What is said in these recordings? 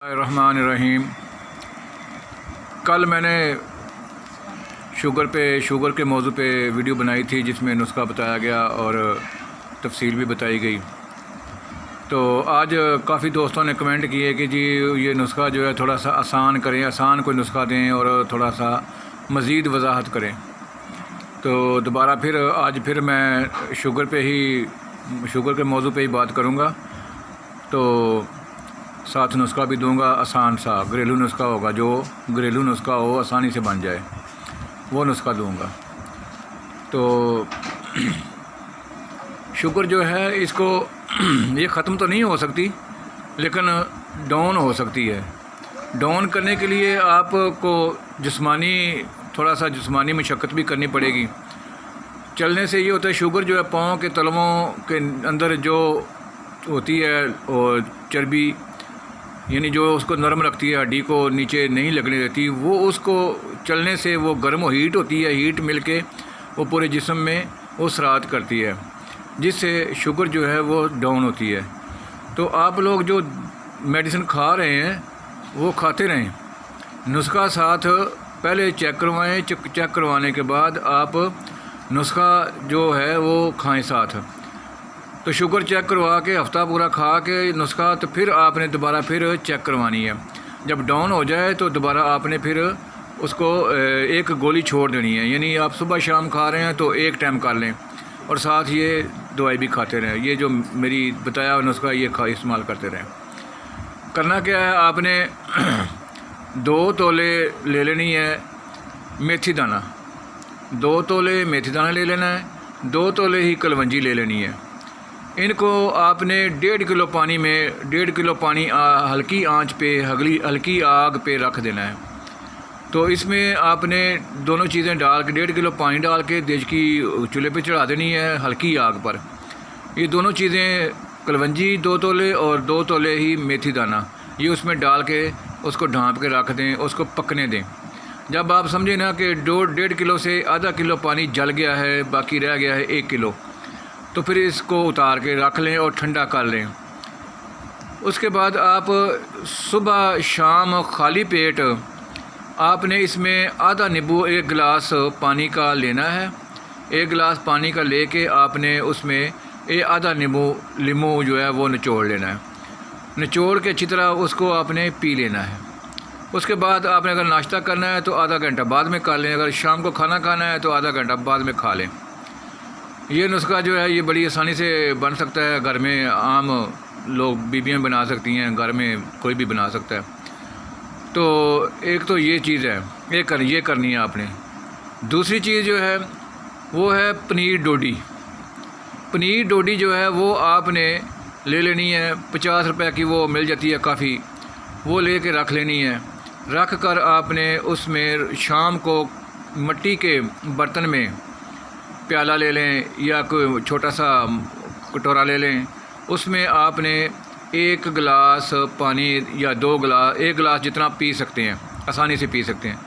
रहमान। कल मैंने शुगर के मौजू पे वीडियो बनाई थी जिसमें नुस्खा बताया गया और तफसील भी बताई गई। तो आज काफ़ी दोस्तों ने कमेंट किए कि जी ये नुस्खा जो है थोड़ा सा आसान करें, आसान कोई नुस्खा दें और थोड़ा सा मज़ीद वजाहत करें। तो दोबारा आज मैं शुगर के मौजू पे ही बात करूँगा। तो साथ नुस्खा भी दूंगा, आसान सा घरेलू नुस्खा होगा, जो घरेलू नुस्खा हो आसानी से बन जाए वो नुस्खा दूंगा। तो शुगर जो है इसको ये ख़त्म तो नहीं हो सकती लेकिन डाउन हो सकती है। डाउन करने के लिए आपको थोड़ा सा जिस्मानी मशक्क़त भी करनी पड़ेगी। चलने से ये होता है शुगर जो है पाँव के तलवों के अंदर जो होती है और चर्बी यानी जो उसको नरम रखती है, हड्डी को नीचे नहीं लगने देती, वो उसको चलने से वो गर्म हीट होती है, हीट मिलके वो पूरे जिस्म में वो सराहत करती है जिससे शुगर जो है वो डाउन होती है। तो आप लोग जो मेडिसिन खा रहे हैं वो खाते रहें, नुस्खा साथ पहले चेक करवाएं, चेक करवाने के बाद आप नुस्खा जो है वो खाएं साथ। तो शुगर चेक करवा के हफ्ता पूरा खा के नुस्खा, तो फिर आपने दोबारा चेक करवानी है। जब डाउन हो जाए तो दोबारा आपने फिर उसको एक गोली छोड़ देनी है, यानी आप सुबह शाम खा रहे हैं तो एक टाइम कर लें और साथ ये दवाई भी खाते रहें। ये जो मेरी बताया हुआ नुस्खा ये इस्तेमाल करते रहें। करना क्या है, आपने 2 तोले ले लेनी है मेथी दाना, 2 तोले मेथी दाना ले लेना है, 2 तोले ही कलवंजी ले लेनी है। इनको आपने 1.5 किलो पानी में 1.5 किलो पानी हल्की आंच पे हल्की आग पे रख देना है। तो इसमें आपने दोनों चीज़ें डाल के 1.5 किलो पानी डाल के देश की चूल्हे पे चढ़ा देनी है हल्की आग पर। ये दोनों चीज़ें कलवंजी 2 तोले और 2 तोले ही मेथी दाना ये उसमें डाल के उसको ढाँप के रख दें, उसको पकने दें। जब आप समझें ना कि 1.5 किलो से आधा किलो पानी जल गया है, बाकी रह गया है 1 किलो, तो फिर इसको उतार के रख लें और ठंडा कर लें। उसके बाद आप सुबह शाम खाली पेट आपने इसमें आधा नींबू 1 गिलास पानी का लेना है। 1 गिलास पानी का लेके आपने उसमें आधा नींबू जो है वो निचोड़ लेना है। निचोड़ के अच्छी तरह उसको आपने पी लेना है। उसके बाद आपने अगर नाश्ता करना है तो आधा घंटा बाद में कर लें, अगर शाम को खाना खाना है तो आधा घंटा बाद में खा लें। ये नुस्खा जो है ये बड़ी आसानी से बन सकता है, घर में आम लोग बीबियाँ बना सकती हैं, घर में कोई भी बना सकता है। तो एक तो ये चीज़ है, ये करनी है आपने। दूसरी चीज़ जो है वो है पनीर डोडी। पनीर डोडी जो है वो आपने ले लेनी है, 50 रुपए की वो मिल जाती है काफ़ी, वो ले कर रख लेनी है। रख कर आपने उसमें शाम को मिट्टी के बर्तन में प्याला ले लें या कोई छोटा सा कटोरा ले लें, उसमें आपने 1 गिलास पानी या 2 गिलास 1 गिलास जितना पी सकते हैं, आसानी से पी सकते हैं,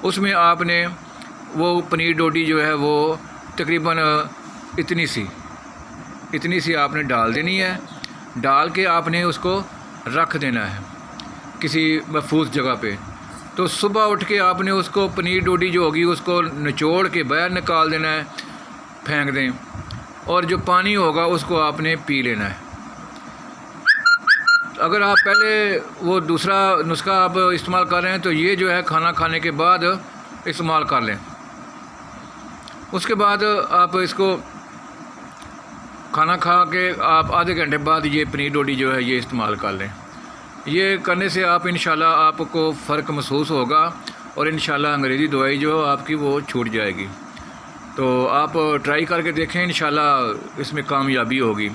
उसमें आपने वो पनीर डोडी जो है वो तकरीबन इतनी सी आपने डाल देनी है। डाल के आपने उसको रख देना है किसी महफूज जगह पे। तो सुबह उठ के आपने उसको पनीर डोडी जो होगी उसको निचोड़ के बाहर निकाल देना है, फेंक दें, और जो पानी होगा उसको आपने पी लेना है। अगर आप पहले वो दूसरा नुस्खा आप इस्तेमाल कर रहे हैं तो ये जो है खाना खाने के बाद इस्तेमाल कर लें। उसके बाद आप इसको खाना खा के आप आधे घंटे बाद ये पनीर डोडी जो है ये इस्तेमाल कर लें। ये करने से आप इंशाल्लाह आपको फ़र्क महसूस होगा और इंशाल्लाह अंग्रेज़ी दवाई जो आपकी वो छूट जाएगी। तो आप ट्राई करके देखें, इंशाल्लाह इसमें कामयाबी होगी।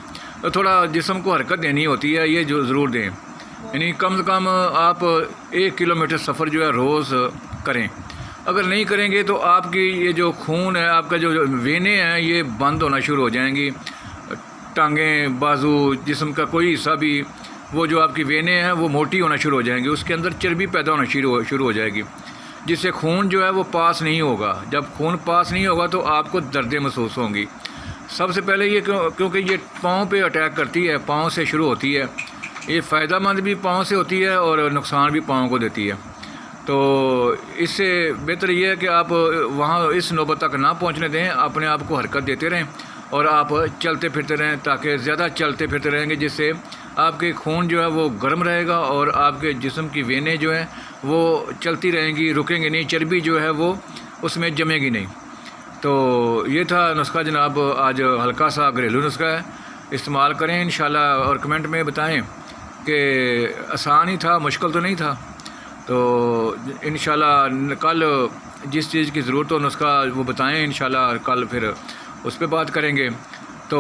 तो थोड़ा जिस्म को हरकत देनी होती है, ये जो ज़रूर दें, यानी कम से कम आप 1 किलोमीटर सफ़र जो है रोज़ करें। अगर नहीं करेंगे तो आपकी ये जो खून है, आपका जो वेनें हैं ये बंद होना शुरू हो जाएंगी, टांगें, बाजू, जिस्म का कोई हिस्सा भी, वो जो आपकी वेनें हैं वो मोटी होना शुरू हो जाएंगी, उसके अंदर चर्बी पैदा होना शुरू हो जाएगी, जिससे खून जो है वो पास नहीं होगा। जब खून पास नहीं होगा तो आपको दर्दें महसूस होंगी। सबसे पहले ये क्योंकि ये पाँव पे अटैक करती है, पाँव से शुरू होती है, ये फ़ायदेमंद भी पाँव से होती है और नुकसान भी पाँव को देती है। तो इससे बेहतर ये है कि आप वहाँ इस नौबत तक ना पहुँचने दें, अपने आप को हरकत देते रहें और आप चलते फिरते रहें, ताकि ज़्यादा चलते फिरते रहेंगे जिससे आपके खून जो है वो गर्म रहेगा और आपके जिस्म की वेनें जो हैं वो चलती रहेंगी, रुकेंगी नहीं, चर्बी जो है वो उसमें जमेगी नहीं। तो ये था नुस्खा जनाब, आज हल्का सा घरेलू नुस्खा है, इस्तेमाल करें इंशाल्लाह और कमेंट में बताएं कि आसान ही था, मुश्किल तो नहीं था। तो इंशाल्लाह कल जिस चीज़ की ज़रूरत हो नुस्खा वो बताएं, इंशाल्लाह कल फिर उस पर बात करेंगे। तो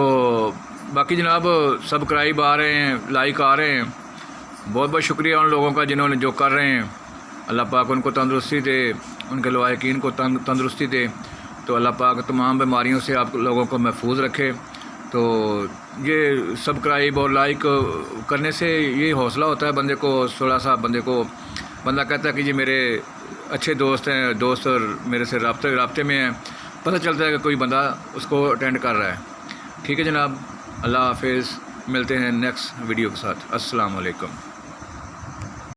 बाकी जनाब सब्सक्राइब आ रहे हैं, लाइक आ रहे हैं, बहुत बहुत शुक्रिया उन लोगों का जिन्होंने जो कर रहे हैं। अल्लाह पाक उनको तंदुरुस्ती दे, उनके लवाहिकीन को तंदुरुस्ती दे। तो अल्लाह पाक तमाम बीमारियों से आप लोगों को महफूज रखे। तो ये सब्सक्राइब और लाइक करने से ये हौसला होता है बंदे को, थोड़ा सा बंदा कहता है कि ये मेरे अच्छे दोस्त हैं, दोस्त और मेरे से राब्ते में हैं, पता चलता है कि कोई बंदा उसको अटेंड कर रहा है। ठीक है जनाब, अल्लाह हाफिज़, मिलते हैं नेक्स्ट वीडियो के साथ। अस्सलाम वालेकुम।